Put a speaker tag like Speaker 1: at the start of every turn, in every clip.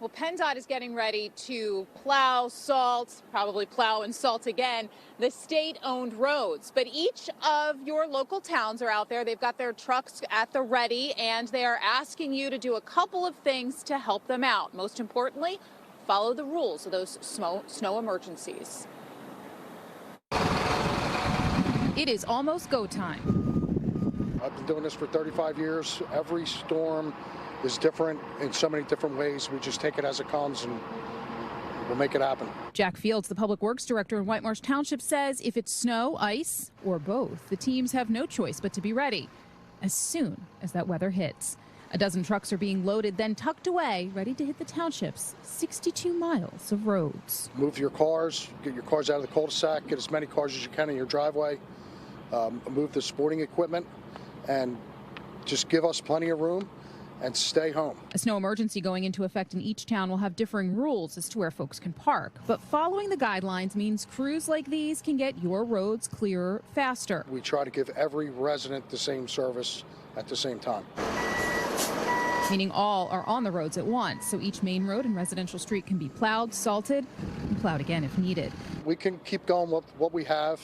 Speaker 1: Well, PennDOT is getting ready to plow, salt, probably plow and salt again, the state-owned roads. But each of your local towns are out there. They've got their trucks at the ready, and they are asking you to do a couple of things to help them out. Most importantly, follow the rules of those snow emergencies. It is almost go time.
Speaker 2: I've been doing this for 35 years. Every storm is different in so many different ways. We just take it as it comes and we'll make it happen.
Speaker 1: Jack Fields, the public works director in White Marsh Township, says if it's snow, ice, or both, the teams have no choice but to be ready as soon as that weather hits. A dozen trucks are being loaded, then tucked away, ready to hit the township's 62 miles of roads.
Speaker 2: Move your cars, get your cars out of the cul-de-sac, get as many cars as you can in your driveway, move the sporting equipment, and just give us plenty of room and stay home.
Speaker 1: A snow emergency going into effect in each town will have differing rules as to where folks can park. But following the guidelines means crews like these can get your roads clearer faster.
Speaker 2: We try to give every resident the same service at the same time.
Speaker 1: Meaning all are on the roads at once, so each main road and residential street can be plowed, salted, and plowed again if needed.
Speaker 2: We can keep going with what we have,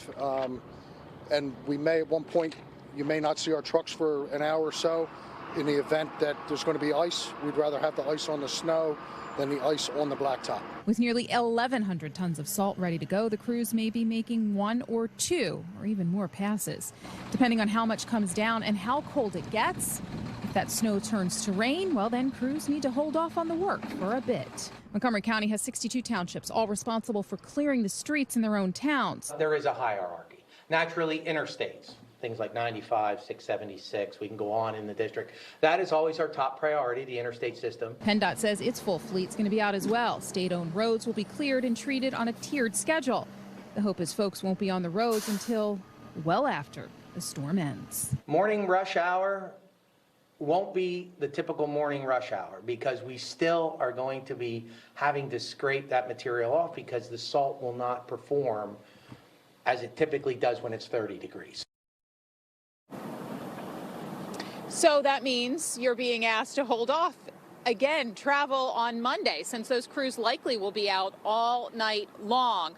Speaker 2: and we may at one point, you may not see our trucks for an hour or so. In the event that there's going to be ice, we'd rather have the ice on the snow than the ice on the blacktop.
Speaker 1: With nearly 1,100 tons of salt ready to go, the crews may be making one or two or even more passes. Depending on how much comes down and how cold it gets, if that snow turns to rain, well, then crews need to hold off on the work for a bit. Montgomery County has 62 townships, all responsible for clearing the streets in their own towns.
Speaker 3: There is a hierarchy. Naturally, interstates. Things like 95, 676, we can go on in the district. That is always our top priority, the interstate system.
Speaker 1: PennDOT says its full fleet's going to be out as well. State-owned roads will be cleared and treated on a tiered schedule. The hope is folks won't be on the roads until well after the storm ends.
Speaker 3: Morning rush hour won't be the typical morning rush hour because we still are going to be having to scrape that material off because the salt will not perform as it typically does when it's 30 degrees.
Speaker 1: So that means you're being asked to hold off again travel on Monday, since those crews likely will be out all night long.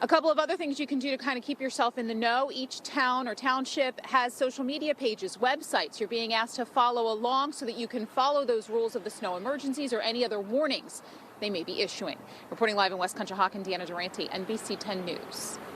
Speaker 1: A couple of other things you can do to kind of keep yourself in the know. Each town or township has social media pages, websites. You're being asked to follow along so that you can follow those rules of the snow emergencies or any other warnings they may be issuing. Reporting live in West Conshohocken, Deanna Durante, NBC 10 News.